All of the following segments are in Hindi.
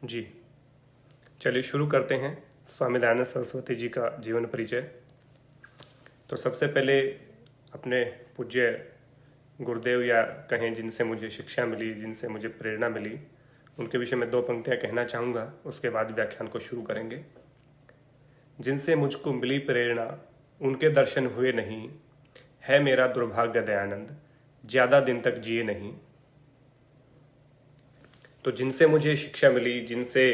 जी, चलिए शुरू करते हैं स्वामी दयानंद सरस्वती जी का जीवन परिचय। तो सबसे पहले अपने पूज्य गुरुदेव या कहें जिनसे मुझे शिक्षा मिली, जिनसे मुझे प्रेरणा मिली, उनके विषय में 2 पंक्तियां कहना चाहूँगा, उसके बाद व्याख्यान को शुरू करेंगे। जिनसे मुझको मिली प्रेरणा उनके दर्शन हुए नहीं, है मेरा दुर्भाग्य दयानंद ज़्यादा दिन तक जिए नहीं। तो जिनसे मुझे शिक्षा मिली, जिनसे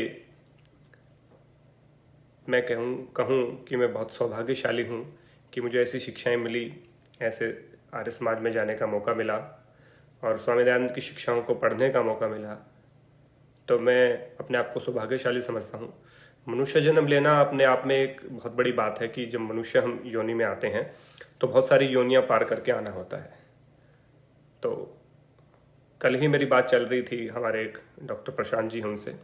मैं कहूँ कि मैं बहुत सौभाग्यशाली हूँ कि मुझे ऐसी शिक्षाएं मिली, ऐसे आर्य समाज में जाने का मौका मिला और स्वामी दयानंद की शिक्षाओं को पढ़ने का मौका मिला, तो मैं अपने आप को सौभाग्यशाली समझता हूँ। मनुष्य जन्म लेना अपने आप में एक बहुत बड़ी बात है कि जब मनुष्य हम योनि में आते हैं तो बहुत सारी योनियाँ पार करके आना होता है। तो कल ही मेरी बात चल रही थी हमारे एक डॉक्टर प्रशांत जी, उनसे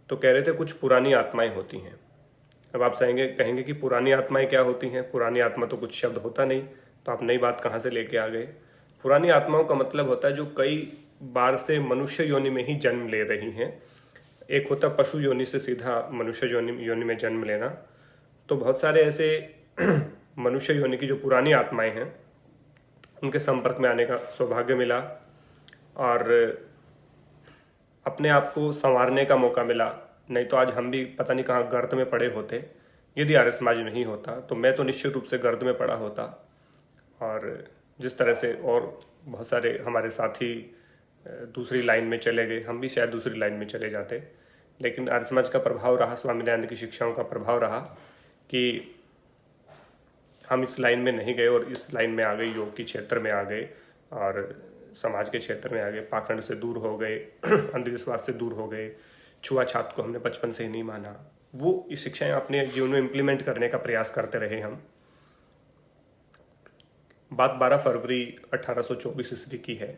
तो कह रहे थे कुछ पुरानी आत्माएं होती हैं। अब आप कहेंगे कि पुरानी आत्माएं क्या होती हैं? पुरानी आत्मा तो कुछ शब्द होता नहीं, तो आप नई बात कहाँ से लेके आ गए? पुरानी आत्माओं का मतलब होता है जो कई बार से मनुष्य योनि में ही जन्म ले रही हैं। एक होता पशु योनि से सीधा मनुष्य योनि में जन्म लेना। तो बहुत सारे ऐसे मनुष्य योनि की जो पुरानी आत्माएं हैं उनके संपर्क में आने का सौभाग्य मिला और अपने आप को संवारने का मौका मिला। नहीं तो आज हम भी पता नहीं कहाँ गर्त में पड़े होते। यदि आर्य समाज नहीं होता तो मैं तो निश्चित रूप से गर्त में पड़ा होता। और जिस तरह से और बहुत सारे हमारे साथी दूसरी लाइन में चले गए, हम भी शायद दूसरी लाइन में चले जाते। लेकिन आर्य समाज का प्रभाव रहा, स्वामी दयानंद की शिक्षाओं का प्रभाव रहा कि हम इस लाइन में नहीं गए और इस लाइन में आ गए, योग के क्षेत्र में आ गए और समाज के क्षेत्र में आ गए, पाखंड से दूर हो गए, अंधविश्वास से दूर हो गए, छुआछूत को हमने बचपन से ही नहीं माना। वो ये शिक्षाएं अपने जीवन में इम्प्लीमेंट करने का प्रयास करते रहे हम। बात 12 फरवरी 1824 ईस्वी की है,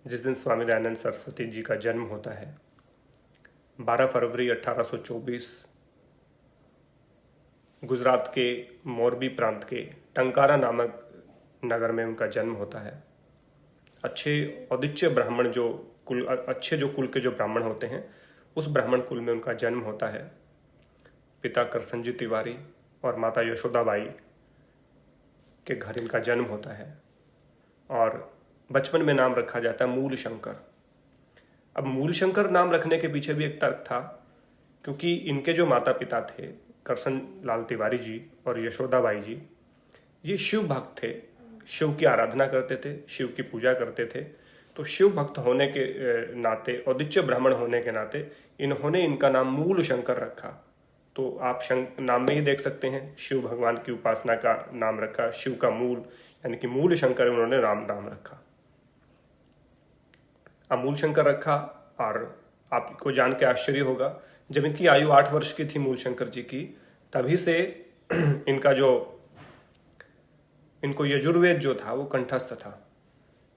जिस दिन स्वामी दयानंद सरस्वती जी का जन्म होता है। 12 फरवरी 1824 गुजरात के मोरबी प्रांत के टंकारा नामक नगर में उनका जन्म होता है। अच्छे औदिच्य ब्राह्मण जो कुल के जो ब्राह्मण होते हैं, उस ब्राह्मण कुल में उनका जन्म होता है। पिता करसनजी तिवारी और माता यशोदाबाई के घर इनका जन्म होता है और बचपन में नाम रखा जाता है मूल शंकर। अब मूल शंकर नाम रखने के पीछे भी एक तर्क था, क्योंकि इनके जो माता पिता थे करसन लाल तिवारी जी और यशोदाबाई जी, ये शिव भक्त थे, शिव की आराधना करते थे, शिव की पूजा करते थे। तो शिव भक्त होने के नाते, औदिच्य ब्राह्मण होने के नाते इन्होंने इनका नाम मूल शंकर रखा। तो आप नाम में ही देख सकते हैं, शिव भगवान की उपासना का नाम रखा, शिव का मूल यानी कि मूल शंकर उन्होंने नाम रखा। अब मूल शंकर रखा और आपको जान के आश्चर्य होगा, जब इनकी आयु 8 वर्ष की थी मूल शंकर जी की, तभी से इनको यजुर्वेद जो था वो कंठस्थ था।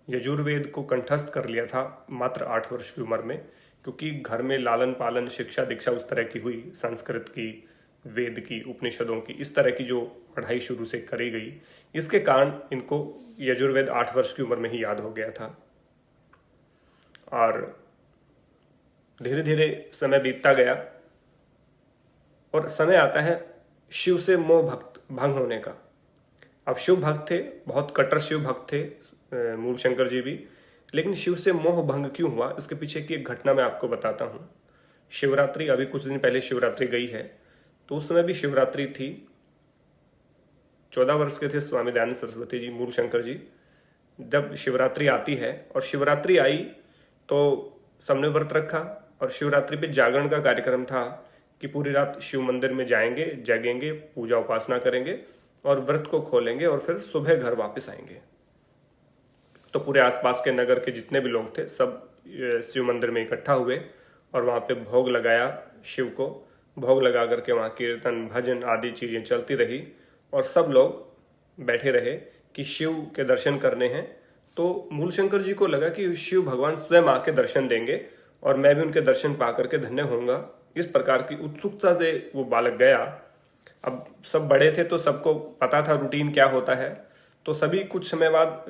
यजुर्वेद को कंठस्थ कर लिया था मात्र 8 वर्ष की उम्र में, क्योंकि घर में लालन पालन शिक्षा दीक्षा उस तरह की हुई, संस्कृत की, वेद की, उपनिषदों की, इस तरह की जो पढ़ाई शुरू से करी गई, इसके कारण इनको यजुर्वेद 8 वर्ष की उम्र में ही याद हो गया था। और धीरे धीरे समय बीतता गया और समय आता है शिव से मोह भक्त भंग होने का। अब शिव भक्त थे, बहुत कट्टर शिव भक्त थे मूल शंकर जी भी, लेकिन शिव से मोह भंग क्यों हुआ, इसके पीछे की एक घटना मैं आपको बताता हूँ। शिवरात्रि, अभी कुछ दिन पहले शिवरात्रि गई है, तो उस समय भी शिवरात्रि थी। 14 वर्ष के थे स्वामी दयानंद सरस्वती जी, मूल शंकर जी। जब शिवरात्रि आती है और शिवरात्रि आई तो सबने व्रत रखा और शिवरात्रि पे जागरण का कार्यक्रम था कि पूरी रात शिव मंदिर में जाएंगे, जगेंगे, पूजा उपासना करेंगे और व्रत को खोलेंगे और फिर सुबह घर वापस आएंगे। तो पूरे आसपास के नगर के जितने भी लोग थे सब शिव मंदिर में इकट्ठा हुए और वहाँ पे भोग लगाया शिव को। भोग लगा करके वहाँ कीर्तन भजन आदि चीज़ें चलती रही और सब लोग बैठे रहे कि शिव के दर्शन करने हैं। तो मूल शंकर जी को लगा कि शिव भगवान स्वयं आके दर्शन देंगे और मैं भी उनके दर्शन पा करके धन्य होऊंगा। इस प्रकार की उत्सुकता से वो बालक गया। अब सब बड़े थे तो सबको पता था रूटीन क्या होता है, तो सभी कुछ समय बाद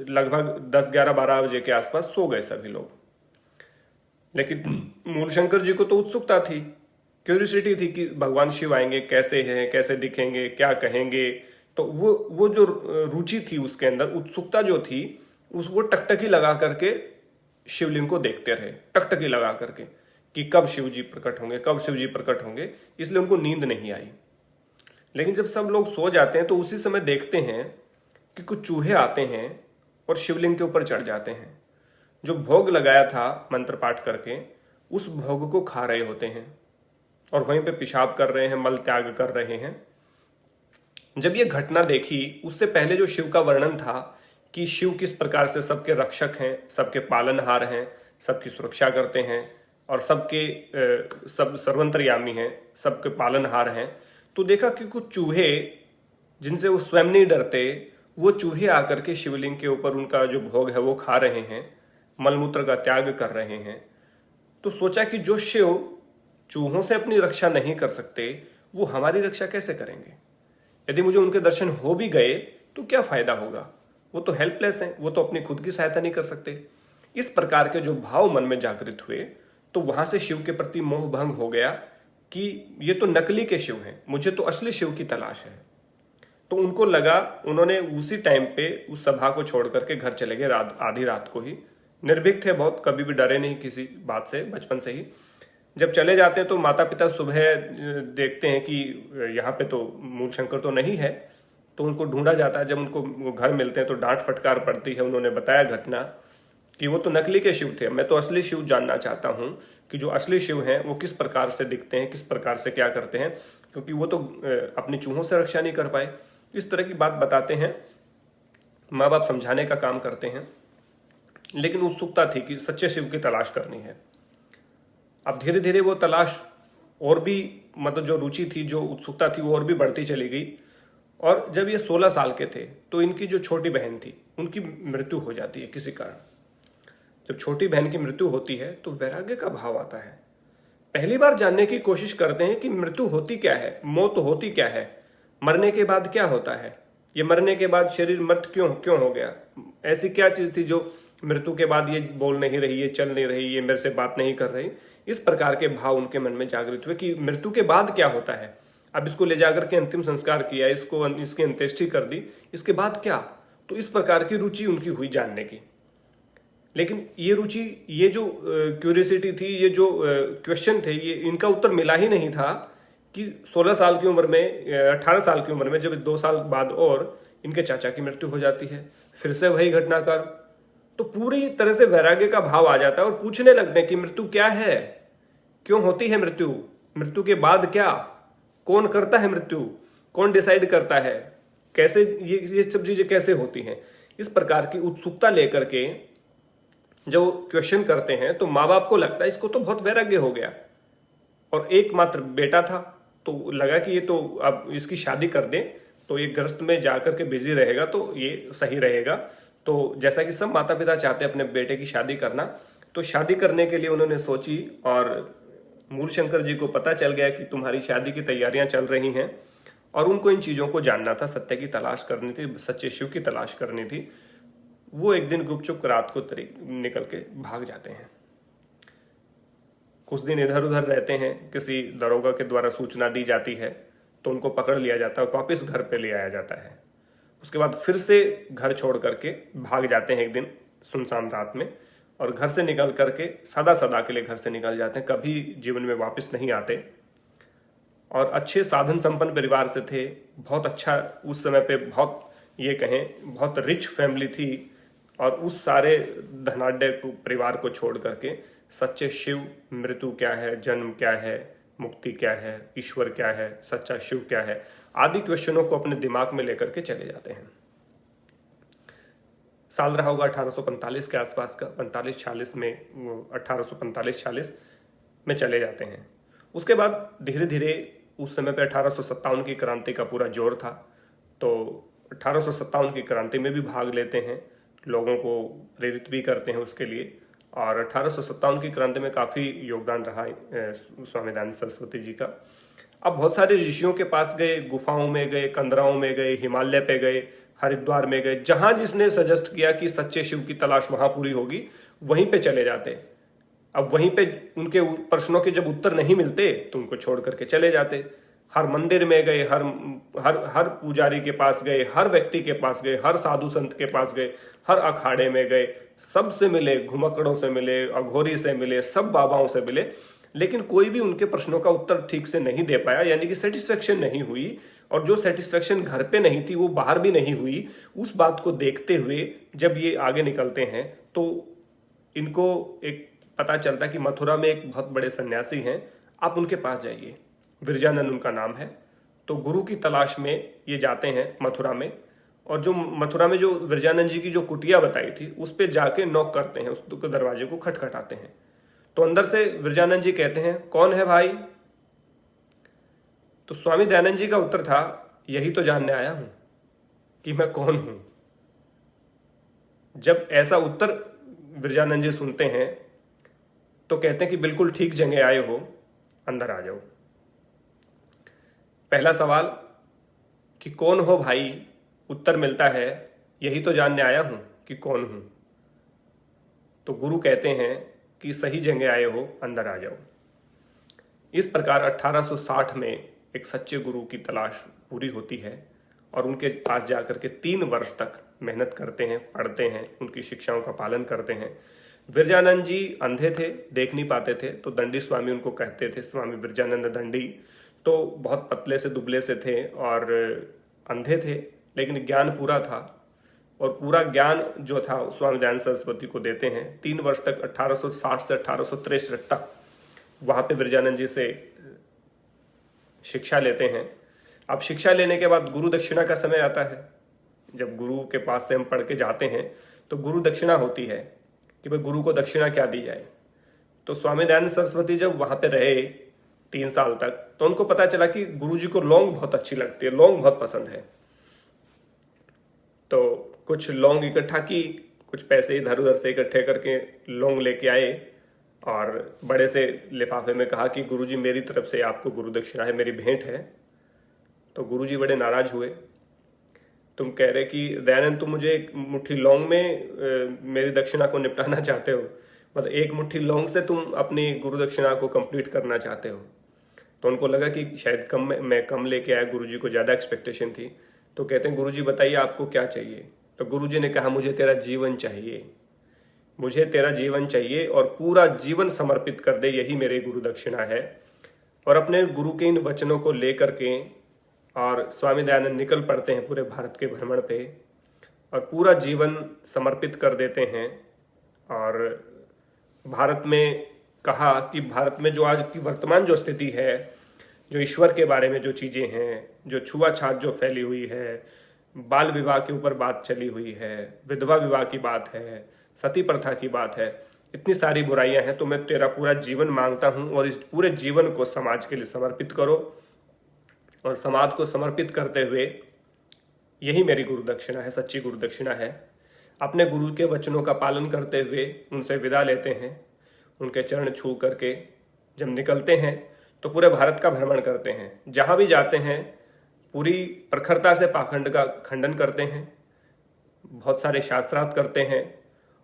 लगभग 10, 11, 12 बजे के आसपास सो गए सभी लोग। लेकिन मूलशंकर जी को तो उत्सुकता थी, क्यूरियोसिटी थी कि भगवान शिव आएंगे, कैसे हैं, कैसे दिखेंगे, क्या कहेंगे। तो वो जो रुचि थी उसके अंदर, उत्सुकता जो थी, उस वो टकटकी लगा करके शिवलिंग को देखते रहे, टकटकी लगा करके कि कब शिव जी प्रकट होंगे, कब शिव जी प्रकट होंगे। इसलिए उनको नींद नहीं आई। लेकिन जब सब लोग सो जाते हैं तो उसी समय देखते हैं कि कुछ चूहे आते हैं और शिवलिंग के ऊपर चढ़ जाते हैं। जो भोग लगाया था मंत्र पाठ करके, उस भोग को खा रहे होते हैं और वहीं पे पेशाब कर रहे हैं, मल त्याग कर रहे हैं। जब ये घटना देखी, उससे पहले जो शिव का वर्णन था कि शिव किस प्रकार से सबके रक्षक हैं, सबके पालनहार हैं, सबकी सुरक्षा करते हैं और सबके सब सर्वंतर्यामी हैं, सबके पालनहार हैं, तो देखा कि कुछ चूहे जिनसे वो स्वयं नहीं डरते, वो चूहे आकर के शिवलिंग के ऊपर उनका जो भोग है वो खा रहे हैं, मलमूत्र का त्याग कर रहे हैं। तो सोचा कि जो शिव चूहों से अपनी रक्षा नहीं कर सकते, वो हमारी रक्षा कैसे करेंगे। यदि मुझे उनके दर्शन हो भी गए तो क्या फायदा होगा, वो तो हेल्पलेस हैं, वो तो अपनी खुद की सहायता नहीं कर सकते। इस प्रकार के जो भाव मन में जागृत हुए, तो वहां से शिव के प्रति मोह भंग हो गया कि ये तो नकली के शिव हैं, मुझे तो असली शिव की तलाश है। तो उनको लगा, उन्होंने उसी टाइम पे उस सभा को छोड़ करके घर चले गए, आधी रात को ही। निर्भीक थे बहुत, कभी भी डरे नहीं किसी बात से, बचपन से ही। जब चले जाते हैं तो माता पिता सुबह देखते हैं कि यहाँ पे तो मूलशंकर तो नहीं है, तो उनको ढूंढा जाता है। जब उनको घर मिलते हैं तो डांट फटकार पड़ती है। उन्होंने बताया घटना कि वो तो नकली के शिव थे, मैं तो असली शिव जानना चाहता हूँ कि जो असली शिव हैं वो किस प्रकार से दिखते हैं, किस प्रकार से क्या करते हैं, क्योंकि वो तो अपनी चूहों से रक्षा नहीं कर पाए। इस तरह की बात बताते हैं, माँ बाप समझाने का काम करते हैं। लेकिन उत्सुकता थी कि सच्चे शिव की तलाश करनी है। अब धीरे धीरे वो तलाश और भी, मतलब जो रुचि थी, जो उत्सुकता थी, वो और भी बढ़ती चली गई। और जब ये 16 साल के थे तो इनकी जो छोटी बहन थी उनकी मृत्यु हो जाती है किसी कारण। जब छोटी बहन की मृत्यु होती है तो वैराग्य का भाव आता है। पहली बार जानने की कोशिश करते हैं कि मृत्यु होती क्या है, मौत होती क्या है, मरने के बाद क्या होता है, ये मरने के बाद शरीर मृत क्यों हो गया, ऐसी क्या चीज थी जो मृत्यु के बाद ये बोल नहीं रही, ये चल नहीं रही, ये मेरे से बात नहीं कर रही। इस प्रकार के भाव उनके मन में जागृत हुए कि मृत्यु के बाद क्या होता है। अब इसको ले जाकर के अंतिम संस्कार किया, इसकी अंत्येष्टि कर दी, इसके बाद क्या। तो इस प्रकार की रुचि उनकी हुई जानने की। लेकिन ये रुचि, ये जो क्यूरियोसिटी थी, ये जो क्वेश्चन थे, ये इनका उत्तर मिला ही नहीं था कि 16 साल की उम्र में, 18 साल की उम्र में, जब 2 साल बाद और इनके चाचा की मृत्यु हो जाती है, फिर से वही घटनाक्रम। तो पूरी तरह से वैराग्य का भाव आ जाता है और पूछने लगते हैं कि मृत्यु क्या है, क्यों होती है मृत्यु, मृत्यु के बाद क्या, कौन करता है मृत्यु, कौन डिसाइड करता है, कैसे ये सब चीजें कैसे होती हैं। इस प्रकार की उत्सुकता लेकर के जब क्वेश्चन करते हैं तो माँ बाप को लगता है इसको तो बहुत वैराग्य हो गया, और एकमात्र बेटा था तो लगा कि ये तो अब इसकी शादी कर दें तो ये गृहस्थ में जाकर के बिजी रहेगा तो ये सही रहेगा। तो जैसा कि सब माता पिता चाहते हैं अपने बेटे की शादी करना, तो शादी करने के लिए उन्होंने सोची। और मूलशंकर जी को पता चल गया कि तुम्हारी शादी की तैयारियां चल रही हैं और उनको इन चीज़ों को जानना था, सत्य की तलाश करनी थी, सच्चे शिव की तलाश करनी थी। वो एक दिन गुपचुप रात को निकल के भाग जाते हैं। कुछ दिन इधर उधर रहते हैं, किसी दरोगा के द्वारा सूचना दी जाती है तो उनको पकड़ लिया जाता है, वापस घर पे ले आया जाता है। उसके बाद फिर से घर छोड़ करके भाग जाते हैं एक दिन सुनसान रात में, और घर से निकल करके सदा के लिए घर से निकल जाते हैं, कभी जीवन में वापस नहीं आते। और अच्छे साधन संपन्न परिवार से थे, बहुत अच्छा, उस समय पे बहुत, ये कहें बहुत रिच फैमिली थी। और उस सारे धनाढ्य परिवार को छोड़ करके सच्चे शिव, मृत्यु क्या है, जन्म क्या है, मुक्ति क्या है, ईश्वर क्या है, सच्चा शिव क्या है, आदि क्वेश्चनों को अपने दिमाग में लेकर के चले जाते हैं। साल रहा होगा 1845 के आसपास का, 45-46 में, 1845-46 में चले जाते हैं। उसके बाद धीरे धीरे, उस समय पे 1857 की क्रांति का पूरा जोर था, तो 1857 की क्रांति में भी भाग लेते हैं, लोगों को प्रेरित भी करते हैं उसके लिए। और 1857 की क्रांति में काफ़ी योगदान रहा स्वामी दयानंद सरस्वती जी का। अब बहुत सारे ऋषियों के पास गए, गुफाओं में गए, कंदराओं में गए, हिमालय पे गए, हरिद्वार में गए, जहां जिसने सजेस्ट किया कि सच्चे शिव की तलाश वहां पूरी होगी, वहीं पे चले जाते। अब वहीं पे उनके प्रश्नों के जब उत्तर नहीं मिलते तो उनको छोड़ करके चले जाते। हर मंदिर में गए, हर हर हर पुजारी के पास गए, हर व्यक्ति के पास गए, हर साधु संत के पास गए, हर अखाड़े में गए, सबसे मिले, घुमकड़ों से मिले, अघोरी से मिले, सब बाबाओं से मिले, लेकिन कोई भी उनके प्रश्नों का उत्तर ठीक से नहीं दे पाया, यानी कि सेटिस्फेक्शन नहीं हुई। और जो सेटिस्फेक्शन घर पे नहीं थी वो बाहर भी नहीं हुई। उस बात को देखते हुए जब ये आगे निकलते हैं तो इनको एक पता चलता है कि मथुरा में एक बहुत बड़े सन्यासी हैं, आप उनके पास जाइए। विरजानंद उनका नाम है। तो गुरु की तलाश में ये जाते हैं मथुरा में, और जो मथुरा में जो विरजानंद जी की जो कुटिया बताई थी उस पर जाके नॉक करते हैं, उस दरवाजे को खटखटाते हैं। तो अंदर से विरजानंद जी कहते हैं, कौन है भाई? तो स्वामी दयानंद जी का उत्तर था, यही तो जानने आया हूं कि मैं कौन हूं। जब ऐसा उत्तर विरजानंद जी सुनते हैं तो कहते हैं कि बिल्कुल ठीक जगह आए हो, अंदर आ जाओ। पहला सवाल कि कौन हो भाई, उत्तर मिलता है यही तो जानने आया हूं कि कौन हूं। तो गुरु कहते हैं कि सही जगह आए हो, अंदर आ जाओ। इस प्रकार 1860 में एक सच्चे गुरु की तलाश पूरी होती है और उनके पास जाकर के 3 वर्ष तक मेहनत करते हैं, पढ़ते हैं, उनकी शिक्षाओं का पालन करते हैं। विरजानंद जी अंधे थे, देख नहीं पाते थे, तो दंडी स्वामी उनको कहते थे, स्वामी विरजानंद दंडी। तो बहुत पतले से दुबले से थे और अंधे थे, लेकिन ज्ञान पूरा था, और पूरा ज्ञान जो था स्वामी दयानंद सरस्वती को देते हैं। 3 वर्ष तक 1860 से 1863 तक वहाँ पे विरजानंद जी से शिक्षा लेते हैं। अब शिक्षा लेने के बाद गुरु दक्षिणा का समय आता है। जब गुरु के पास से हम पढ़ के जाते हैं तो गुरु दक्षिणा होती है कि भाई गुरु को दक्षिणा क्या दी जाए। तो स्वामी दयानंद सरस्वती जब वहाँ पे रहे 3 साल तक, तो उनको पता चला कि गुरु जी को लौंग बहुत अच्छी लगती है, लौंग बहुत पसंद है। तो कुछ लौंग इकट्ठा की, कुछ पैसे इधर उधर से इकट्ठे करके लौंग लेके आए और बड़े से लिफाफे में कहा कि गुरुजी मेरी तरफ से आपको गुरु दक्षिणा है, मेरी भेंट है। तो गुरुजी बड़े नाराज हुए, तुम कह रहे कि दयानंद तुम मुझे एक मुट्ठी लौंग में मेरी दक्षिणा को निपटाना चाहते हो, मतलब एक मुट्ठी लौंग से तुम अपनी गुरु दक्षिणा को कंप्लीट करना चाहते हो। तो उनको लगा कि शायद मैं कम लेके आया, गुरुजी को ज़्यादा एक्सपेक्टेशन थी। तो कहते हैं गुरुजी बताइए आपको क्या चाहिए। तो गुरुजी ने कहा मुझे तेरा जीवन चाहिए, मुझे तेरा जीवन चाहिए और पूरा जीवन समर्पित कर दे, यही मेरी गुरु दक्षिणा है। और अपने गुरु के इन वचनों को लेकर के और स्वामी दयानंद निकल पड़ते हैं पूरे भारत के भ्रमण पे और पूरा जीवन समर्पित कर देते हैं। और भारत में कहा कि भारत में जो आज की वर्तमान जो स्थिति है, जो ईश्वर के बारे में जो चीज़ें हैं, जो छुआछात जो फैली हुई है, बाल विवाह के ऊपर बात चली हुई है, विधवा विवाह की बात है, सती प्रथा की बात है, इतनी सारी बुराइयां हैं, तो मैं तेरा पूरा जीवन मांगता हूं और इस पूरे जीवन को समाज के लिए समर्पित करो। और समाज को समर्पित करते हुए यही मेरी गुरु दक्षिणा है, सच्ची गुरु दक्षिणा है। अपने गुरु के वचनों का पालन करते हुए उनसे विदा लेते हैं। उनके चरण छू करके जब निकलते हैं तो पूरे भारत का भ्रमण करते हैं। जहाँ भी जाते हैं पूरी प्रखरता से पाखंड का खंडन करते हैं, बहुत सारे शास्त्रार्थ करते हैं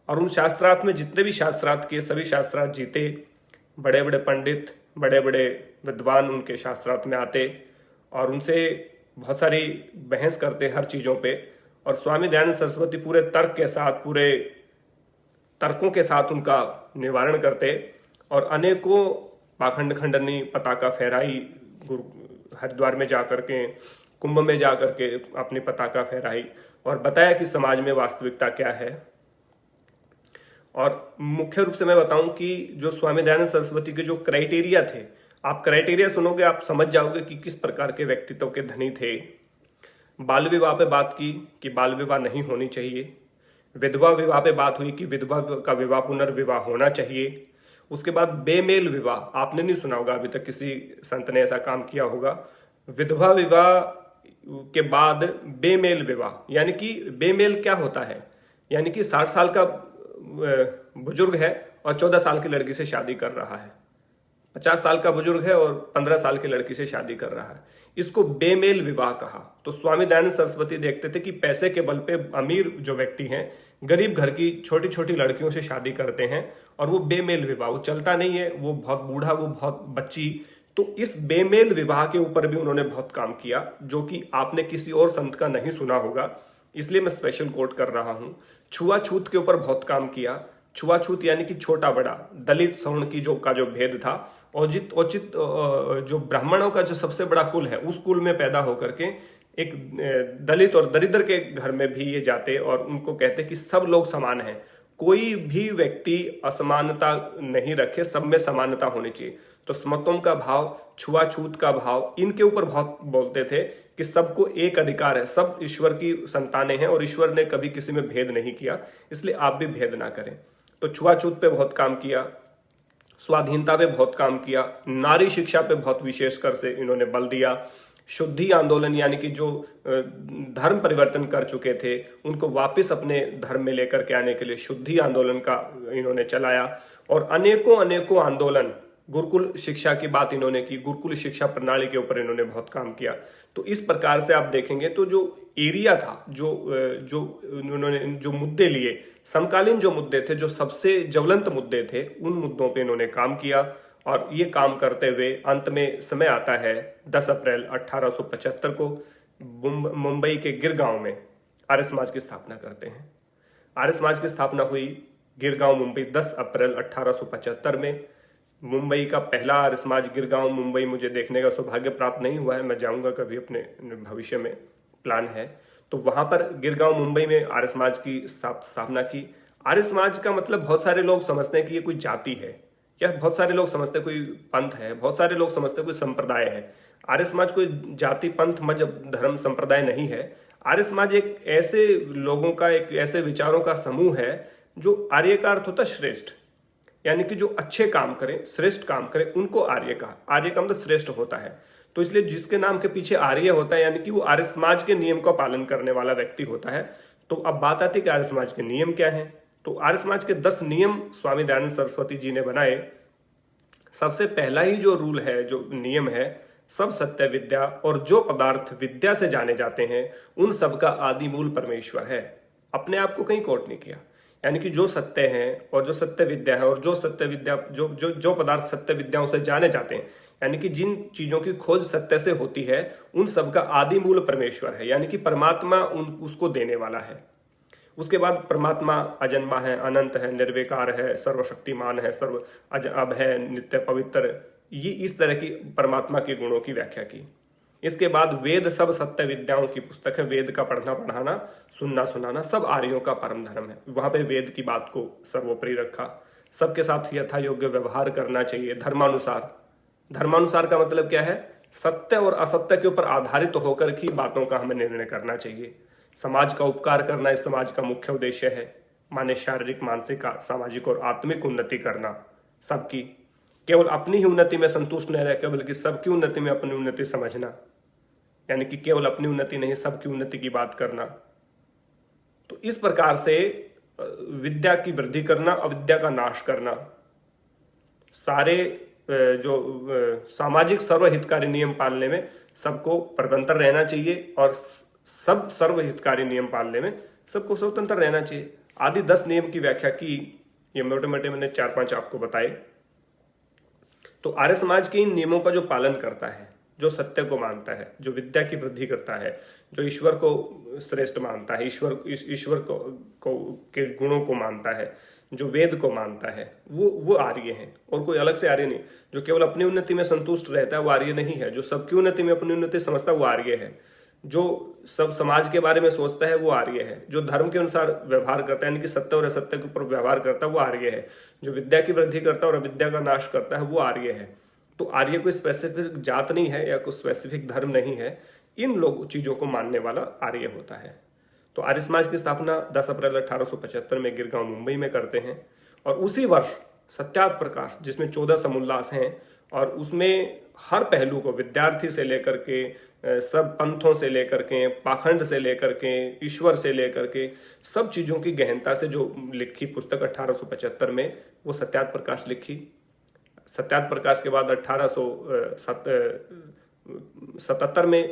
और उन शास्त्रार्थ में जितने भी शास्त्रार्थ किए सभी शास्त्रार्थ जीते। बड़े बड़े पंडित, बड़े बड़े विद्वान उनके शास्त्रार्थ में आते और उनसे बहुत सारी बहस करते हर चीज़ों पे। और स्वामी दयानंद सरस्वती पूरे तर्क के साथ, पूरे तर्कों के साथ उनका निवारण करते और अनेकों पाखंड खंडनी पताका फहराई। हरिद्वार में जा करके, कुंभ में जा करके अपनी पताका फहराई और बताया कि समाज में वास्तविकता क्या है। और मुख्य रूप से मैं बताऊं कि जो स्वामी दयानंद सरस्वती के जो क्राइटेरिया थे, आप क्राइटेरिया सुनोगे आप समझ जाओगे कि किस प्रकार के व्यक्तित्व के धनी थे। बाल विवाह पे बात की कि बाल विवाह नहीं होनी चाहिए। विधवा विवाह पे बात हुई कि विधवा का विवाह पुनर्विवाह होना चाहिए। उसके बाद बेमेल विवाह, आपने नहीं सुना होगा अभी तक किसी संत ने ऐसा काम किया होगा। विधवा विवाह के बाद बेमेल विवाह, यानी कि बेमेल क्या होता है, यानी कि 60 साल का बुजुर्ग है और 14 साल की लड़की से शादी कर रहा है। 50 साल का बुजुर्ग है और 15 साल की लड़की से शादी कर रहा है। इसको बेमेल विवाह कहा। तो स्वामी दयानंद सरस्वती देखते थे कि पैसे के बल पे अमीर जो व्यक्ति हैं गरीब घर की छोटी छोटी लड़कियों से शादी करते हैं और वो बेमेल विवाह, वो चलता नहीं है, वो बहुत बूढ़ा, वो बहुत बच्ची। तो इस बेमेल विवाह के ऊपर भी उन्होंने बहुत काम किया, जो कि आपने किसी और संत का नहीं सुना होगा, इसलिए मैं स्पेशल कोट कर रहा हूं। छुआछूत के ऊपर बहुत काम किया। छुआछूत यानी कि छोटा बड़ा, दलित सवर्ण की जो भेद था, औचित जो ब्राह्मणों का जो सबसे बड़ा कुल है उस कुल में पैदा होकर के एक दलित और दरिद्र के घर में भी ये जाते और उनको कहते कि सब लोग समान हैं, कोई भी व्यक्ति असमानता नहीं रखे, सब में समानता होनी चाहिए। तो समत्वम का भाव, छुआछूत का भाव, इनके ऊपर बहुत बोलते थे कि सबको एक अधिकार है, सब ईश्वर की संतानें हैं और ईश्वर ने कभी किसी में भेद नहीं किया, इसलिए आप भी भेद ना करें। तो छुआछूत पे बहुत काम किया, स्वाधीनता पे बहुत काम किया, नारी शिक्षा पे बहुत विशेषकर से इन्होंने बल दिया। शुद्धि आंदोलन यानी कि जो धर्म परिवर्तन कर चुके थे उनको वापस अपने धर्म में लेकर के आने के लिए शुद्धि आंदोलन का इन्होंने चलाया। और अनेकों आंदोलन, गुरुकुल शिक्षा की बात इन्होंने की, गुरुकुल शिक्षा प्रणाली के ऊपर इन्होंने बहुत काम किया। तो इस प्रकार से आप देखेंगे तो जो एरिया था, जो उन्होंने जो मुद्दे लिए, समकालीन जो मुद्दे थे, जो सबसे ज्वलंत मुद्दे थे, उन मुद्दों पे इन्होंने काम किया। और ये काम करते हुए अंत में समय आता है 10 अप्रैल 1875 को मुंबई के गिरगांव में आर्य समाज की स्थापना करते हैं। आर्य समाज की स्थापना हुई गिरगांव मुंबई 10 अप्रैल 1875 में। मुंबई का पहला आर्य समाज गिरगांव मुंबई मुझे देखने का सौभाग्य प्राप्त नहीं हुआ है, मैं जाऊंगा कभी अपने भविष्य में, प्लान है। तो वहां पर गिरगांव मुंबई में आर्य समाज की स्थापना की। आर्य समाज का मतलब बहुत सारे लोग समझते हैं कि ये कोई जाति है, या बहुत सारे लोग समझते हैं कोई पंथ है, बहुत सारे लोग समझते हैं कोई संप्रदाय है। आर्य समाज कोई जाति, पंथ, मजहब, धर्म, संप्रदाय नहीं है। आर्य समाज एक ऐसे लोगों का, एक ऐसे विचारों का समूह है जो आर्य का अर्थ होता है श्रेष्ठ, यानी कि जो अच्छे काम करें, श्रेष्ठ काम करें, उनको आर्य कहा। आर्य का मतलब श्रेष्ठ होता है। तो इसलिए जिसके नाम के पीछे आर्य होता है यानी कि वो आर्य समाज के नियम का पालन करने वाला व्यक्ति होता है। तो अब बात आती है कि आर्य समाज के नियम क्या हैं। तो आर्य समाज के 10 नियम स्वामी दयानंद सरस्वती जी ने बनाए। सबसे पहला ही जो रूल है, जो नियम है, सब सत्य विद्या और जो पदार्थ विद्या से जाने जाते हैं उन सब का आदि मूल परमेश्वर है। अपने आप को कहीं कोट नहीं किया, यानी कि जो सत्य है और जो सत्य विद्या है और जो सत्य विद्या जो पदार्थ सत्य विद्याओं से जाने जाते हैं, यानी कि जिन चीजों की खोज सत्य से होती है उन सब का आदि मूल परमेश्वर है, यानी कि परमात्मा उसको देने वाला है। उसके बाद परमात्मा अजन्मा है, अनंत है, निर्विकार है, सर्वशक्तिमान है, सर्व अब है, नित्य पवित्र, ये इस तरह की परमात्मा के गुणों की व्याख्या की। इसके बाद वेद सब सत्य विद्याओं की पुस्तक है। वेद का पढ़ना पढ़ाना, सुनना सुनाना सब आर्यों का परम धर्म है। वहां पे वेद की बात को सर्वोपरि रखा। सबके साथ यथा योग्य व्यवहार करना चाहिए धर्मानुसार। धर्मानुसार का मतलब क्या है? सत्य और असत्य के ऊपर आधारित होकर ही बातों का हमें निर्णय करना चाहिए। समाज का उपकार करना इस समाज का मुख्य उद्देश्य है। माने शारीरिक, मानसिक, सामाजिक और आत्मिक उन्नति करना सबकी। केवल अपनी ही उन्नति में संतुष्ट नहीं रहकर बल्कि सबकी उन्नति में अपनी उन्नति समझना, यानी कि केवल अपनी उन्नति नहीं, सबकी उन्नति की बात करना। तो इस प्रकार से विद्या की वृद्धि करना, अविद्या का नाश करना, सारे जो सामाजिक सर्वहितकारी नियम पालने में सबको परतंत्र रहना चाहिए और सब सर्वहितकारी नियम पालने में सबको स्वतंत्र रहना चाहिए। आदि 10 नियम की व्याख्या की, ये मोटे मोटे मैंने 4-5 आपको बताए। तो आर्य समाज के इन नियमों का जो पालन करता है, जो सत्य को मानता है, जो विद्या की वृद्धि करता है, जो ईश्वर को श्रेष्ठ मानता है, ईश्वर को के गुणों को मानता है, जो वेद को मानता है, वो आर्य है और कोई अलग से आर्य नहीं। जो केवल अपनी उन्नति में संतुष्ट रहता है वो आर्य नहीं है। जो सबकी उन्नति में अपनी उन्नति समझता है वो आर्य है। जो सब समाज के बारे में सोचता है वो आर्य है। जो धर्म के अनुसार व्यवहार करता है, यानी कि सत्य और असत्य के ऊपर व्यवहार करता है वो आर्य है। जो विद्या की वृद्धि करता है और अविद्या का नाश करता है वो आर्य है। तो आर्य कोई स्पेसिफिक जात नहीं है या कोई स्पेसिफिक धर्म नहीं है, इन लोग चीजों को मानने वाला आर्य होता है। तो आर्य समाज की स्थापना 10 अप्रैल 1875 में गिरगांव मुंबई में करते हैं और उसी वर्ष सत्याग्रह प्रकाश, जिसमें 14 समोल्लास हैं और उसमें हर पहलू को, विद्यार्थी से लेकर के सब पंथों से लेकर के, पाखंड से लेकर के, ईश्वर से लेकर के, सब चीजों की गहनता से जो लिखी पुस्तक 1875 में, वो सत्याग्रह प्रकाश लिखी। सत्याग्रह प्रकाश के बाद 1877 में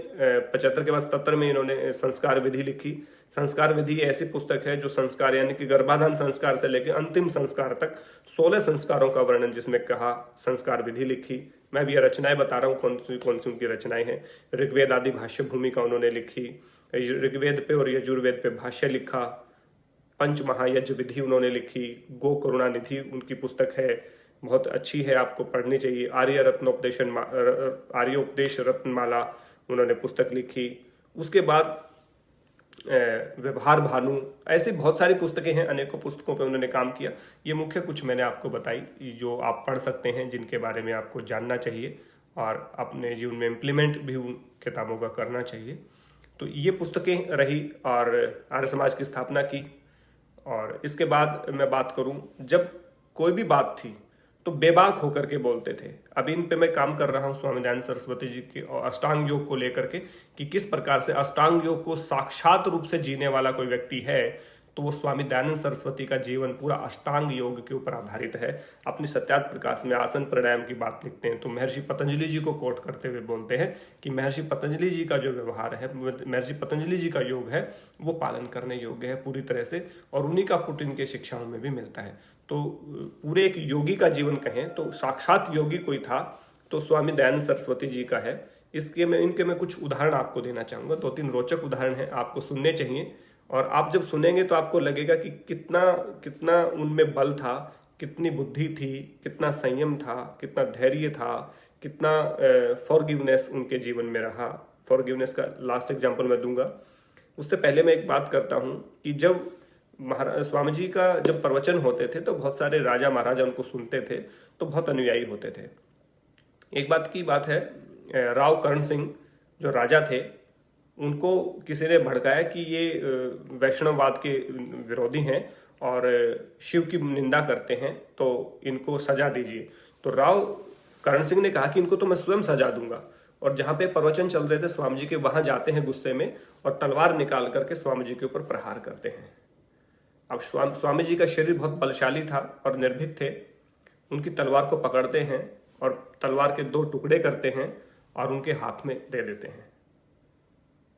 75 के बाद 77 में इन्होंने संस्कार विधि लिखी। संस्कार विधि ऐसी पुस्तक है जो संस्कार यानी कि गर्भाधान संस्कार से लेकर अंतिम संस्कार तक 16 संस्कारों का वर्णन जिसमें कहा, संस्कार विधि लिखी। मैं भी ये रचनाएं बता रहा हूँ कौन सी उनकी रचनाएं हैं। ऋग्वेद आदि भाष्य भूमिका उन्होंने लिखी, ऋग्वेद पे और यजुर्वेद पे भाष्य लिखा, पंच महायज्ञ विधि उन्होंने लिखी, गो करुणा निधि उनकी पुस्तक है, बहुत अच्छी है, आपको पढ़नी चाहिए। आर्योपदेश रत्नमाला उन्होंने पुस्तक लिखी। उसके बाद व्यवहार भानु, ऐसी बहुत सारी पुस्तकें हैं, अनेकों पुस्तकों पे उन्होंने काम किया। ये मुख्य कुछ मैंने आपको बताई जो आप पढ़ सकते हैं, जिनके बारे में आपको जानना चाहिए और अपने जीवन में इम्प्लीमेंट भी उन किताबों का करना चाहिए। तो ये पुस्तकें रही और आर्य समाज की स्थापना की। और इसके बाद मैं बात करूं, जब कोई भी बात थी तो बेबाक होकर के बोलते थे। अब इन पे मैं काम कर रहा हूं स्वामी दयानंद सरस्वती जी के और अष्टांग योग को लेकर के कि किस प्रकार से अष्टांग योग को साक्षात रूप से जीने वाला कोई व्यक्ति है तो वो स्वामी दयानंद सरस्वती का जीवन पूरा अष्टांग योग के ऊपर आधारित है। अपनी सत्याग्रह प्रकाश में आसन प्राणायाम की बात लिखते हैं तो महर्षि पतंजलि जी को कोट करते हुए बोलते हैं कि महर्षि पतंजलि जी का जो व्यवहार है, महर्षि पतंजलि जी का योग है वो पालन करने योग्य है पूरी तरह से, और उन्हीं का पुट इनके शिक्षाओं में भी मिलता है। तो पूरे एक योगी का जीवन कहें तो साक्षात योगी कोई था तो स्वामी दयानंद सरस्वती जी का है। इनके मैं कुछ उदाहरण आपको देना चाहूँगा, 2-3 रोचक उदाहरण हैं, आपको सुनने चाहिए। और आप जब सुनेंगे तो आपको लगेगा कि कितना उनमें बल था, कितनी बुद्धि थी, कितना संयम था, कितना धैर्य था, कितना फॉरगिवनेस उनके जीवन में रहा। फॉरगिवनेस का लास्ट एग्जाम्पल मैं दूंगा। उससे पहले मैं एक बात करता हूँ कि जब स्वामी जी का जब प्रवचन होते थे तो बहुत सारे राजा महाराजा उनको सुनते थे तो बहुत अनुयायी होते थे। एक बात की बात है, राव कर्ण सिंह जो राजा थे उनको किसी ने भड़काया कि ये वैष्णववाद के विरोधी हैं और शिव की निंदा करते हैं तो इनको सजा दीजिए। तो राव कर्ण सिंह ने कहा कि इनको तो मैं स्वयं सजा दूंगा, और जहाँ पे प्रवचन चल रहे थे स्वामी जी के वहां जाते हैं गुस्से में और तलवार निकाल करके स्वामी जी के ऊपर प्रहार करते हैं। अब स्वामी जी का शरीर बहुत बलशाली था और निर्भीक थे। उनकी तलवार को पकड़ते हैं और तलवार के 2 टुकड़े करते हैं और उनके हाथ में दे देते हैं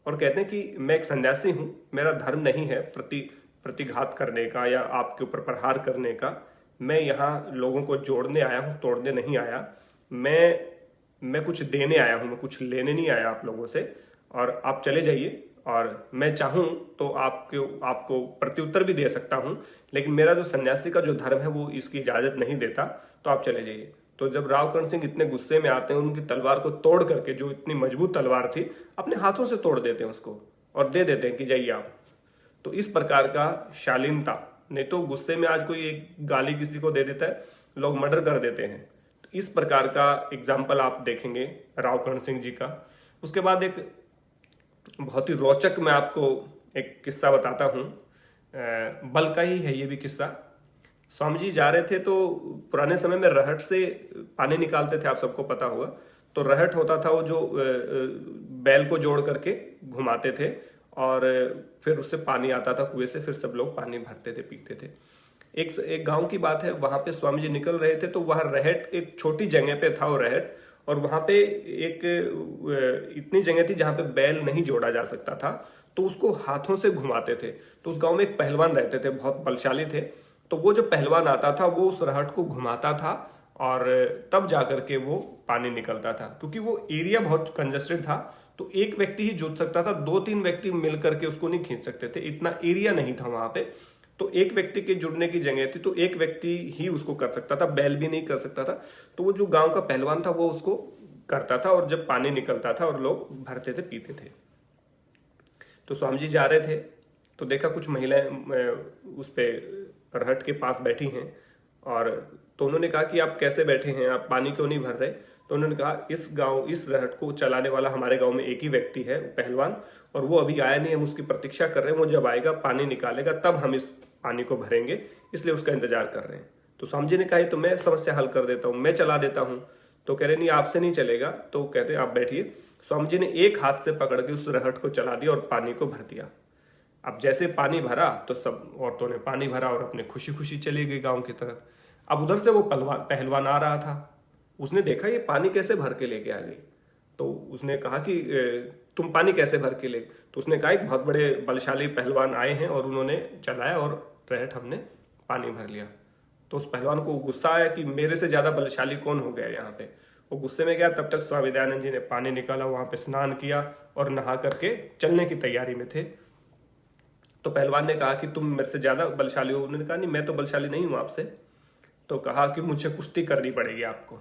और कहते हैं कि मैं एक सन्यासी हूं, मेरा धर्म नहीं है प्रतिघात करने का या आपके ऊपर प्रहार करने का। मैं यहाँ लोगों को जोड़ने आया हूं, तोड़ने नहीं आया। मैं कुछ देने आया हूं, मैं कुछ लेने नहीं आया आप लोगों से, और आप चले जाइए। और मैं चाहूं तो आपको प्रत्युत्तर भी दे सकता हूं, लेकिन मेरा जो सन्यासी का जो धर्म है वो इसकी इजाजत नहीं देता, तो आप चले जाइए। तो जब राव कर्ण सिंह इतने गुस्से में आते हैं, उनकी तलवार को तोड़ करके, जो इतनी मजबूत तलवार थी, अपने हाथों से तोड़ देते हैं उसको और दे देते हैं कि जाइए आप। तो इस प्रकार का शालीनता, नहीं तो गुस्से में आज कोई एक गाली किसी को दे देता है, लोग मर्डर कर देते हैं। तो इस प्रकार का एग्जाम्पल आप देखेंगे राव कर्ण सिंह जी का। उसके बाद एक बहुत ही रोचक मैं आपको एक किस्सा बताता हूँ, बल का ही है ये भी किस्सा। स्वामी जी जा रहे थे तो पुराने समय में रहट से पानी निकालते थे, आप सबको पता होगा। तो रहट होता था वो जो बैल को जोड़ करके घुमाते थे और फिर उससे पानी आता था कुएं से, फिर सब लोग पानी भरते थे, पीते थे। एक गांव की बात है, वहां पे स्वामी जी निकल रहे थे तो वहां रहट, एक छोटी जगह पे था वो रहट, और वहां पे एक इतनी जगह थी जहां पे बैल नहीं जोड़ा जा सकता था, तो उसको हाथों से घुमाते थे। तो उस गांव में एक पहलवान रहते थे, बहुत बलशाली थे। तो वो जो पहलवान आता था वो उस रहट को घुमाता था और तब जाकर के वो पानी निकलता था। क्योंकि वो एरिया बहुत कंजस्टेड था तो एक व्यक्ति ही जुट सकता था, 2-3 व्यक्ति मिल करके उसको नहीं खींच सकते थे, इतना एरिया नहीं था वहां पे। तो एक व्यक्ति के जुड़ने की जगह थी तो एक व्यक्ति ही उसको कर सकता था, बैल भी नहीं कर सकता था। तो वो जो गांव का पहलवान था वो उसको करता था, और जब पानी निकलता था और लोग भरते थे, पीते थे। तो स्वामी जी जा रहे थे तो देखा कुछ महिलाएं उस पे रहट के पास बैठी हैं, और तो उन्होंने कहा कि आप कैसे बैठे हैं, आप पानी क्यों नहीं भर रहे। तो उन्होंने कहा इस रहट को चलाने वाला हमारे गांव में एक ही व्यक्ति है, पहलवान, और वो अभी आया नहीं, हम उसकी प्रतीक्षा कर रहे हैं, वो जब आएगा पानी निकालेगा तब हम इस पानी को भरेंगे, इसलिए उसका इंतजार कर रहे हैं। तो स्वामी जी ने कहा तो मैं समस्या हल कर देता हूँ, मैं चला देता हूँ। तो कह रहे नहीं आपसे नहीं चलेगा। तो कहते आप बैठिए। स्वामी जी ने एक हाथ से पकड़ के उस रहट को चला दिया और पानी को भर दिया। अब जैसे पानी भरा तो सब औरतों ने पानी भरा और अपने खुशी खुशी चली गई गांव की तरफ। अब उधर से वो पहलवान आ रहा था उसने देखा ये पानी कैसे भर के लेके आ गई। तो उसने कहा कि तुम पानी कैसे भर के ले, तो उसने कहा एक बहुत बड़े बलशाली पहलवान आए हैं और उन्होंने चलाया और डायरेक्ट हमने पानी भर लिया। तो उस पहलवान को गुस्सा आया कि मेरे से ज्यादा बलशाली कौन हो गया यहाँ पे। वो गुस्से में गया। तब तक स्वामी दयानंद जी ने पानी निकाला, वहां पे स्नान किया और नहा करके चलने की तैयारी में थे। तो पहलवान ने कहा कि तुम मेरे से ज्यादा बलशाली हो। उन्होंने कहा नहीं, मैं तो बलशाली नहीं हूं आपसे। तो कहा कि मुझे कुश्ती करनी पड़ेगी आपको,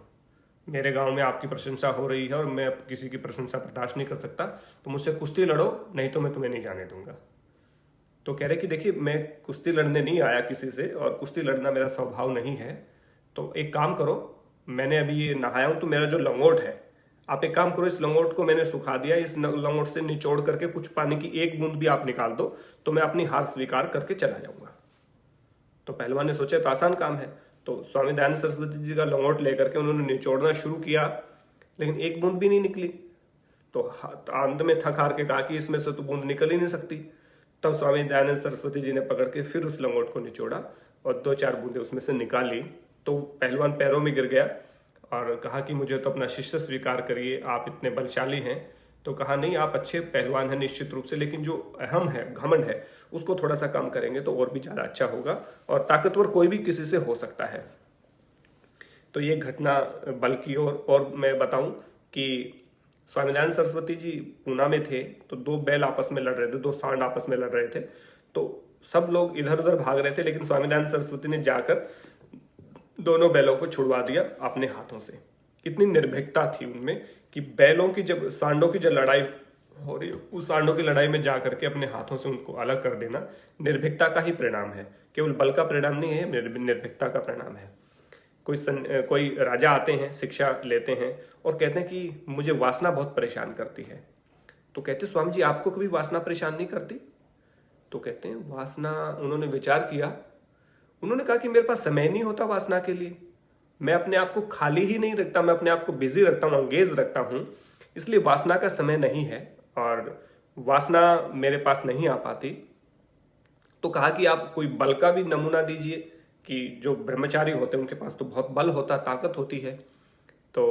मेरे गांव में आपकी प्रशंसा हो रही है और मैं किसी की प्रशंसा बर्दाश्त नहीं कर सकता, तो मुझसे कुश्ती लड़ो, नहीं तो मैं तुम्हें नहीं जाने दूंगा। तो कह रहे कि देखिए मैं कुश्ती लड़ने नहीं आया किसी से और कुश्ती लड़ना मेरा स्वभाव नहीं है। तो एक काम करो, मैंने अभी ये नहाया हूं तो मेरा जो लंगोट है, आप एक काम करो, इस लंगोट को मैंने सुखा दिया, इस लंगोट से निचोड़ करके कुछ पानी की एक बूंद भी आप निकाल दो तो मैं अपनी हार स्वीकार करके चला जाऊंगा। तो पहलवान ने सोचा तो आसान काम है। तो स्वामी दयानंद सरस्वती जी का लंगोट लेकर के उन्होंने निचोड़ना शुरू किया, लेकिन एक बूंद भी नहीं निकली। तो अंत में थक हार के कहा कि इसमें से तो बूंद निकल ही नहीं सकती। तब स्वामी दयानंद सरस्वती जी ने पकड़ के फिर उस लंगोट को निचोड़ा और 2-4 बूंदें उसमें से निकाली। तो पहलवान पैरों में गिर गया और कहा कि मुझे तो अपना शिष्य स्वीकार करिए, आप इतने बलशाली हैं। तो कहा नहीं, आप अच्छे पहलवान हैं निश्चित रूप से, लेकिन जो अहम है, घमंड है, उसको थोड़ा सा कम करेंगे तो और भी ज्यादा अच्छा होगा और ताकतवर कोई भी किसी से हो सकता है। तो ये घटना बल की और मैं बताऊं कि स्वामी दयानंद सरस्वती जी पूना में थे तो 2 बैल आपस में लड़ रहे थे, 2 सांड आपस में लड़ रहे थे। तो सब लोग इधर उधर भाग रहे थे, लेकिन स्वामी दयानंद सरस्वती ने जाकर दोनों बैलों को छुड़वा दिया अपने हाथों से। इतनी निर्भीकता थी उनमें कि बैलों की जब सांडों की जब लड़ाई हो रही, उस सांडों की लड़ाई में जाकर के अपने हाथों से उनको अलग कर देना निर्भीकता का ही परिणाम है, केवल बल का परिणाम नहीं है, निर्भीकता का परिणाम है। कोई राजा आते हैं, शिक्षा लेते हैं और कहते हैं कि मुझे वासना बहुत परेशान करती है। तो कहते स्वामी जी आपको कभी वासना परेशान नहीं करती? तो कहते हैं वासना, उन्होंने विचार किया, उन्होंने कहा कि मेरे पास समय नहीं होता वासना के लिए, मैं अपने आप को खाली ही नहीं रखता, मैं अपने आप को बिजी रखता हूँ, अंगेज रखता हूँ, इसलिए वासना का समय नहीं है और वासना मेरे पास नहीं आ पाती। तो कहा कि आप कोई बल का भी नमूना दीजिए कि जो ब्रह्मचारी होते हैं उनके पास तो बहुत बल होता, ताकत होती है। तो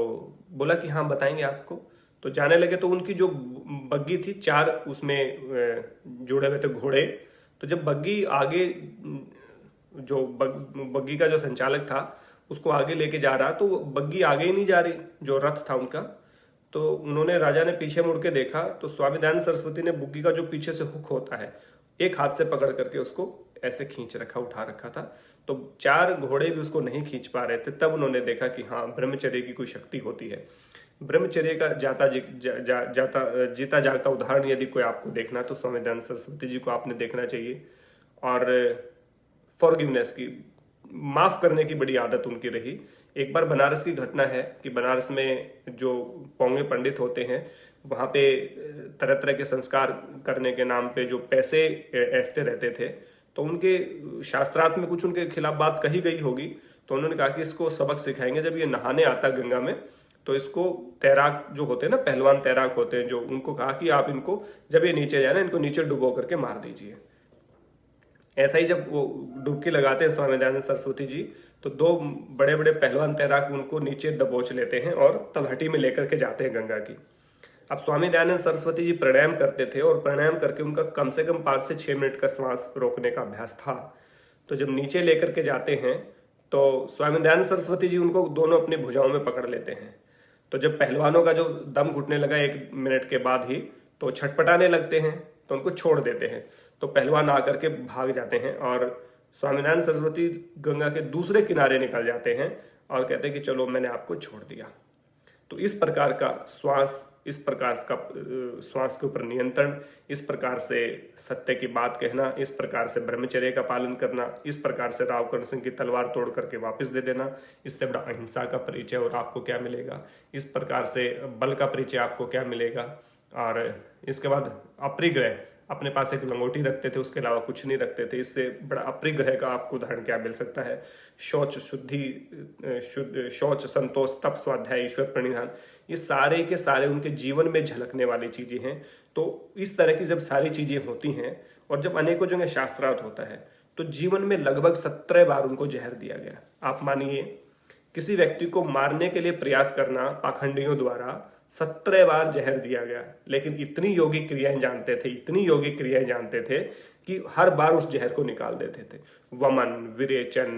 बोला कि हाँ बताएंगे आपको। तो जाने लगे तो उनकी जो बग्गी थी, 4 उसमें जुड़े हुए थे घोड़े। तो जब बग्गी आगे, जो बग्गी का जो संचालक था उसको आगे लेके जा रहा, तो बग्गी आगे ही नहीं जा रही, जो रथ था उनका। तो उन्होंने, राजा ने पीछे मुड़ के देखा तो स्वामी दयानंद सरस्वती ने बग्गी का जो पीछे से हुक होता है, एक हाथ से पकड़ करके उसको ऐसे खींच रखा, उठा रखा था। तो 4 घोड़े भी उसको नहीं खींच पा रहे थे। तब उन्होंने देखा कि हाँ, ब्रह्मचर्य की कोई शक्ति होती है। ब्रह्मचर्य का जीता जागता उदाहरण यदि कोई आपको देखना तो स्वामी दयानंद सरस्वती जी को आपने देखना चाहिए। और फॉरगिवनेस की, माफ करने की बड़ी आदत उनकी रही। एक बार बनारस की घटना है कि बनारस में जो पोंगे पंडित होते हैं वहां पे तरह तरह के संस्कार करने के नाम पे जो पैसे ऐंठते रहते थे, तो उनके शास्त्रार्थ में कुछ उनके खिलाफ बात कही गई होगी। तो उन्होंने कहा कि इसको सबक सिखाएंगे, जब ये नहाने आता गंगा में तो इसको, तैराक जो होते हैं ना, पहलवान तैराक होते हैं जो, उनको कहा कि आप इनको जब ये नीचे जाए ना, इनको नीचे डुबो करके मार दीजिए। ऐसा ही जब वो डुबकी लगाते हैं स्वामी दयानंद सरस्वती जी, तो 2 बड़े बड़े पहलवान तैराक उनको नीचे दबोच लेते हैं और तलहटी में लेकर के जाते हैं गंगा की। अब स्वामी दयानंद सरस्वती जी प्राणायाम करते थे और प्राणायाम करके उनका कम से कम 5 से 6 मिनट का श्वास रोकने का अभ्यास था। तो जब नीचे लेकर के जाते हैं तो स्वामी दयानंद सरस्वती जी उनको दोनों अपनी भुजाओं में पकड़ लेते हैं। तो जब पहलवानों का जो दम घुटने लगा 1 मिनट के बाद ही, तो छटपटाने लगते हैं, तो उनको छोड़ देते हैं। तो पहलवान आकर के भाग जाते हैं और स्वामी दयानंद सरस्वती गंगा के दूसरे किनारे निकल जाते हैं और कहते हैं कि चलो मैंने आपको छोड़ दिया। तो इस प्रकार का श्वास, इस प्रकार का श्वास के ऊपर नियंत्रण, इस प्रकार से सत्य की बात कहना, इस प्रकार से ब्रह्मचर्य का पालन करना, इस प्रकार से रावकर्ण सिंह की तलवार तोड़ करके वापस दे देना, इससे बड़ा अहिंसा का परिचय और आपको क्या मिलेगा। इस प्रकार से बल का परिचय आपको क्या मिलेगा। और इसके बाद अपरिग्रह, अपने पास एक लंगोटी रखते थे, उसके अलावा कुछ नहीं रखते थे। इससे बड़ा अपरिग्रह का आपको उदाहरण क्या मिल सकता है। शौच शुद्धि, शौच, संतोष, तप, स्वाध्याय, ईश्वर प्रणिधान, ये सारे के सारे उनके जीवन में झलकने वाली चीजें हैं। तो इस तरह की जब सारी चीजें होती हैं और जब अनेकों जगह शास्त्रार्थ होता है, तो जीवन में लगभग 17 बार उनको जहर दिया गया। आप मानिए किसी व्यक्ति को मारने के लिए प्रयास करना पाखंडियों द्वारा 17 बार जहर दिया गया, लेकिन इतनी योगिक क्रियाएं जानते थे, इतनी योगिक क्रियाएं जानते थे कि हर बार उस जहर को निकाल देते थे। वमन, विरेचन,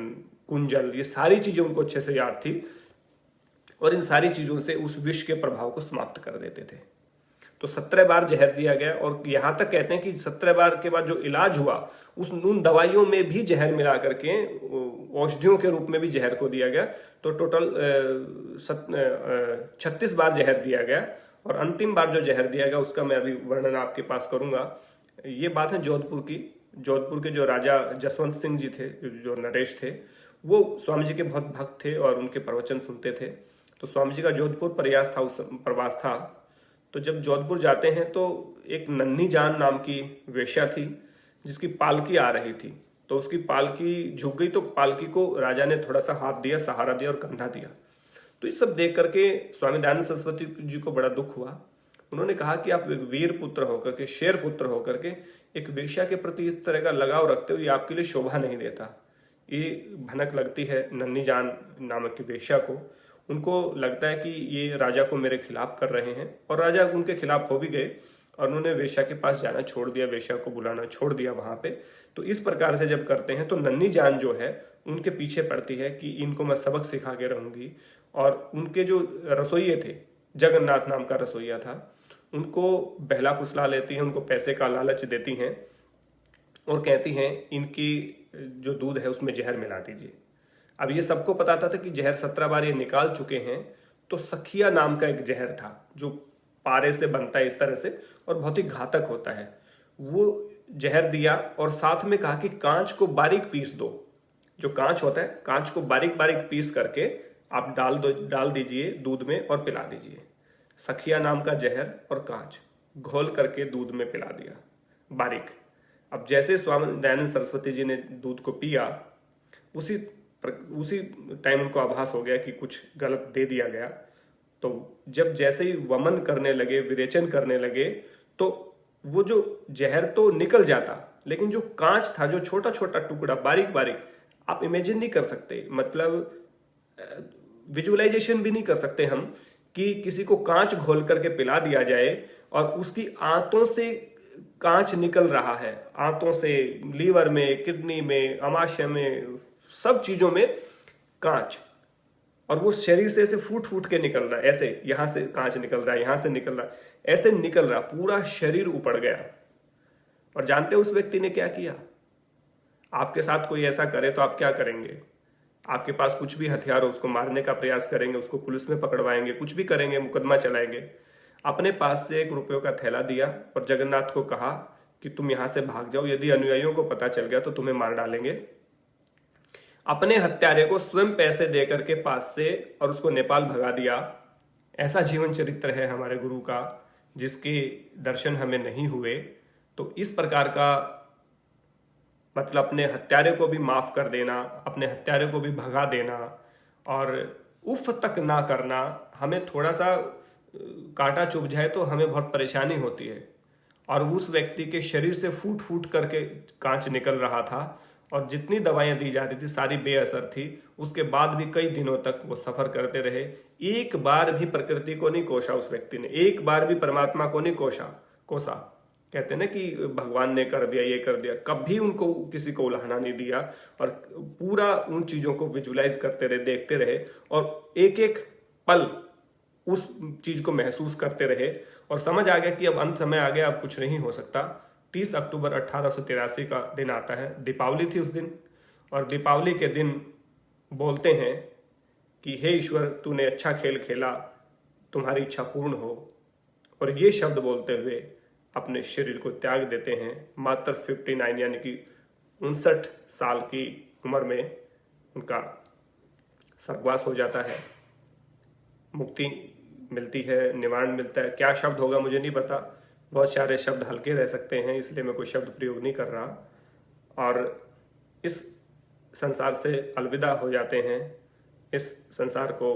कुंजल, ये सारी चीजें उनको अच्छे से याद थी और इन सारी चीजों से उस विष के प्रभाव को समाप्त कर देते थे। तो 17 बार जहर दिया गया और यहां तक कहते हैं कि 17 बार के बाद जो इलाज हुआ उन दवाइयों में भी जहर मिला करके औषधियों के रूप में भी जहर को दिया गया। तो टोटल 36 बार जहर दिया गया और अंतिम बार जो जहर दिया गया उसका मैं अभी वर्णन आपके पास करूंगा। ये बात है जोधपुर की। जोधपुर के जो राजा जसवंत सिंह जी थे, जो नरेश थे, वो स्वामी जी के बहुत भक्त थे और उनके प्रवचन सुनते थे। तो स्वामी जी का जोधपुर प्रवास था। तो जब जोधपुर जाते हैं तो एक नन्ही जान नाम की वेश्या थी जिसकी पालकी आ रही थी। तो उसकी पालकी झुक गई, तो पालकी को राजा ने थोड़ा सा हाथ दिया, सहारा दिया और कंधा दिया। तो ये सब देख करके स्वामी दयानंद सरस्वती जी को बड़ा दुख हुआ। उन्होंने कहा कि आप एक वीर पुत्र होकर के, शेर पुत्र होकर के एक वेश्या के प्रति इस तरह का लगाव रखते हो, ये आपके लिए शोभा नहीं देता। ये भनक लगती है नन्ही जान नामक की वेश्या को। उनको लगता है कि ये राजा को मेरे खिलाफ कर रहे हैं और राजा उनके खिलाफ हो भी गए और उन्होंने वेश्या के पास जाना छोड़ दिया, वेश्या को बुलाना छोड़ दिया वहां पे। तो इस प्रकार से जब करते हैं तो नन्ही जान जो है उनके पीछे पड़ती है कि इनको मैं सबक सिखा के रहूंगी। और उनके जो रसोइये थे, जगन्नाथ नाम का रसोइया था, उनको बहला फुसला लेती है, उनको पैसे का लालच देती हैं और कहती हैं इनकी जो दूध है उसमें जहर मिला दीजिए। अब ये सबको पता था कि जहर 17 बार ये निकाल चुके हैं। तो सखिया नाम का एक जहर था जो पारे से बनता है इस तरह से और बहुत ही घातक होता है। वो जहर दिया और साथ में कहा कि कांच को बारीक पीस दो। जो कांच होता है, कांच को बारीक बारीक पीस करके आप डाल दीजिए दूध में और पिला दीजिए। सखिया नाम का जहर और कांच घोल करके दूध में पिला दिया बारीक। अब जैसे स्वामी दयानंद सरस्वती जी ने दूध को पिया, उसी टाइम उनको आभास हो गया कि कुछ गलत दे दिया गया। तो जब जैसे ही वमन करने लगे, विरेचन करने लगे, तो वो जो जहर तो निकल जाता, लेकिन जो कांच था, जो छोटा छोटा टुकड़ा बारीक बारीक, आप इमेजिन नहीं कर सकते, मतलब विजुअलाइजेशन भी नहीं कर सकते हम कि किसी को कांच घोल करके पिला दिया जाए और उसकी आंतों से कांच निकल रहा है, आंतों से, लीवर में, किडनी में, अमाशय में, सब चीजों में कांच, और वो शरीर से ऐसे फूट फूट के निकल रहा है, ऐसे यहां से कांच निकल रहा है, यहां से निकल रहा है, ऐसे निकल रहा, पूरा शरीर उपड़ गया। और जानते हो उस व्यक्ति ने क्या किया? आपके साथ कोई ऐसा करे तो आप क्या करेंगे? आपके पास कुछ भी हथियार हो, उसको मारने का प्रयास करेंगे, उसको पुलिस में पकड़वाएंगे, कुछ भी करेंगे, मुकदमा चलाएंगे। अपने पास से 1 रुपये का थैला दिया और जगन्नाथ को कहा कि तुम यहां से भाग जाओ, यदि अनुयायियों को पता चल गया तो तुम्हें मार डालेंगे। अपने हत्यारे को स्वयं पैसे देकर के पास से और उसको नेपाल भगा दिया। ऐसा जीवन चरित्र है हमारे गुरु का, जिसके दर्शन हमें नहीं हुए। तो इस प्रकार का मतलब अपने हत्यारे को भी माफ कर देना, अपने हत्यारे को भी भगा देना और उफ तक ना करना। हमें थोड़ा सा कांटा चुभ जाए तो हमें बहुत परेशानी होती है, और उस व्यक्ति के शरीर से फूट फूट करके कांच निकल रहा था और जितनी दवाइयां दी जा रही थी सारी बेअसर थी। उसके बाद भी कई दिनों तक वो सफर करते रहे। एक बार भी प्रकृति को नहीं कोसा उस व्यक्ति ने, एक बार भी परमात्मा को नहीं कोसा। कहते हैं ना कि भगवान ने कर दिया, ये कर दिया, कभी उनको किसी को उलाहना नहीं दिया और पूरा उन चीजों को विजुलाइज करते रहे, देखते रहे और एक एक पल उस चीज को महसूस करते रहे और समझ आ गया कि अब अंत समय आ गया, अब कुछ नहीं हो सकता। 30 अक्टूबर 1883 का दिन आता है, दीपावली थी उस दिन, और दीपावली के दिन बोलते हैं कि हे ईश्वर, तूने अच्छा खेल खेला, तुम्हारी इच्छा पूर्ण हो। और ये शब्द बोलते हुए अपने शरीर को त्याग देते हैं। मात्र 59 यानी कि 59 साल की उम्र में उनका स्वर्गवास हो जाता है, मुक्ति मिलती है, निवारण मिलता है। क्या शब्द होगा मुझे नहीं पता, बहुत सारे शब्द हल्के रह सकते हैं, इसलिए मैं कोई शब्द प्रयोग नहीं कर रहा। और इस संसार से अलविदा हो जाते हैं, इस संसार को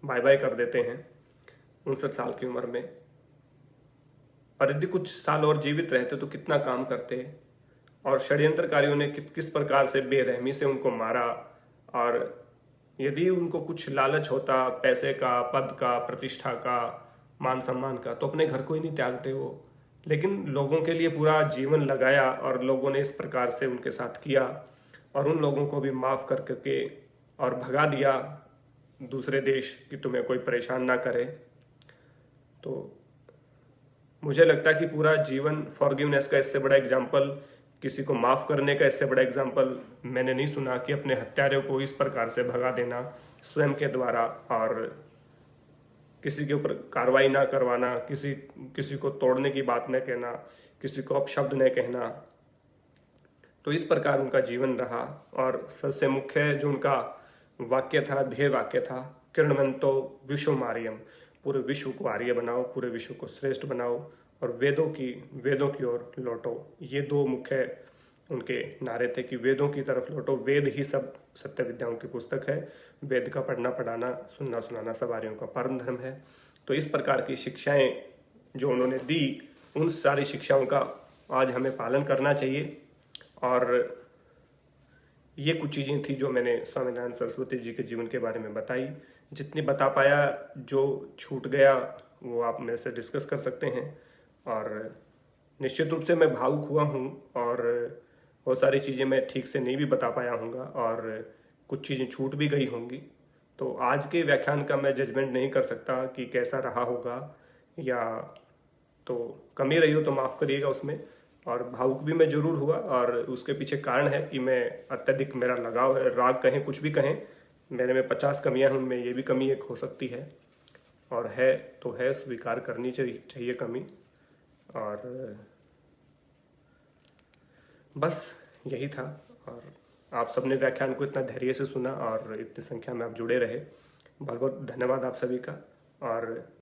बाय बाय कर देते हैं 59 साल की उम्र में। और यदि कुछ साल और जीवित रहते तो कितना काम करते, और षड्यंत्रकारियों ने किस प्रकार से बेरहमी से उनको मारा और यदि उनको कुछ लालच होता पैसे का, पद का, प्रतिष्ठा का, मान सम्मान का, तो अपने घर को ही नहीं त्यागते वो। लेकिन लोगों के लिए पूरा जीवन लगाया और लोगों ने इस प्रकार से उनके साथ किया और उन लोगों को भी माफ़ कर करके और भगा दिया दूसरे देश कि तुम्हें कोई परेशान ना करे। तो मुझे लगता है कि पूरा जीवन फॉरगिवनेस का इससे बड़ा एग्जाम्पल, किसी को माफ़ करने का इससे बड़ा एग्जाम्पल मैंने नहीं सुना कि अपने हत्यारों को इस प्रकार से भगा देना स्वयं के द्वारा, और किसी के ऊपर कार्रवाई ना करवाना, किसी को तोड़ने की बात न कहना, किसी को अपशब्द न कहना। तो इस प्रकार उनका जीवन रहा। और सबसे मुख्य जो उनका वाक्य था, ध्येय वाक्य था, किरणवंतो विश्वमार्यम, पूरे विश्व को आर्य बनाओ, पूरे विश्व को श्रेष्ठ बनाओ और वेदों की ओर लौटो। ये दो मुख्य उनके नारे थे कि वेदों की तरफ लौटो। वेद ही सब सत्य विद्याओं की पुस्तक है। वेद का पढ़ना पढ़ाना, सुनना सुनाना सब आर्यों का परम धर्म है। तो इस प्रकार की शिक्षाएं जो उन्होंने दी, उन सारी शिक्षाओं का आज हमें पालन करना चाहिए। और ये कुछ चीज़ें थी जो मैंने स्वामी दयानंद सरस्वती जी के जीवन के बारे में बताई। जितनी बता पाया, जो छूट गया वो आप मेरे से डिस्कस कर सकते हैं। और निश्चित रूप से मैं भावुक हुआ हूँ और बहुत सारी चीज़ें मैं ठीक से नहीं भी बता पाया हूँगा और कुछ चीज़ें छूट भी गई होंगी। तो आज के व्याख्यान का मैं जजमेंट नहीं कर सकता कि कैसा रहा होगा, या तो कमी रही हो तो माफ़ करिएगा उसमें। और भावुक भी मैं जरूर हुआ और उसके पीछे कारण है कि मैं अत्यधिक मेरा लगाव है, राग कहें कुछ भी कहें, मेरे में 50 कमियां हैं, उनमें ये भी कमी एक हो सकती है। और है तो है, स्वीकार करनी चाहिए कमी। और बस यही था। और आप सबने व्याख्यान को इतना धैर्य से सुना और इतनी संख्या में आप जुड़े रहे, बहुत बहुत धन्यवाद आप सभी का। और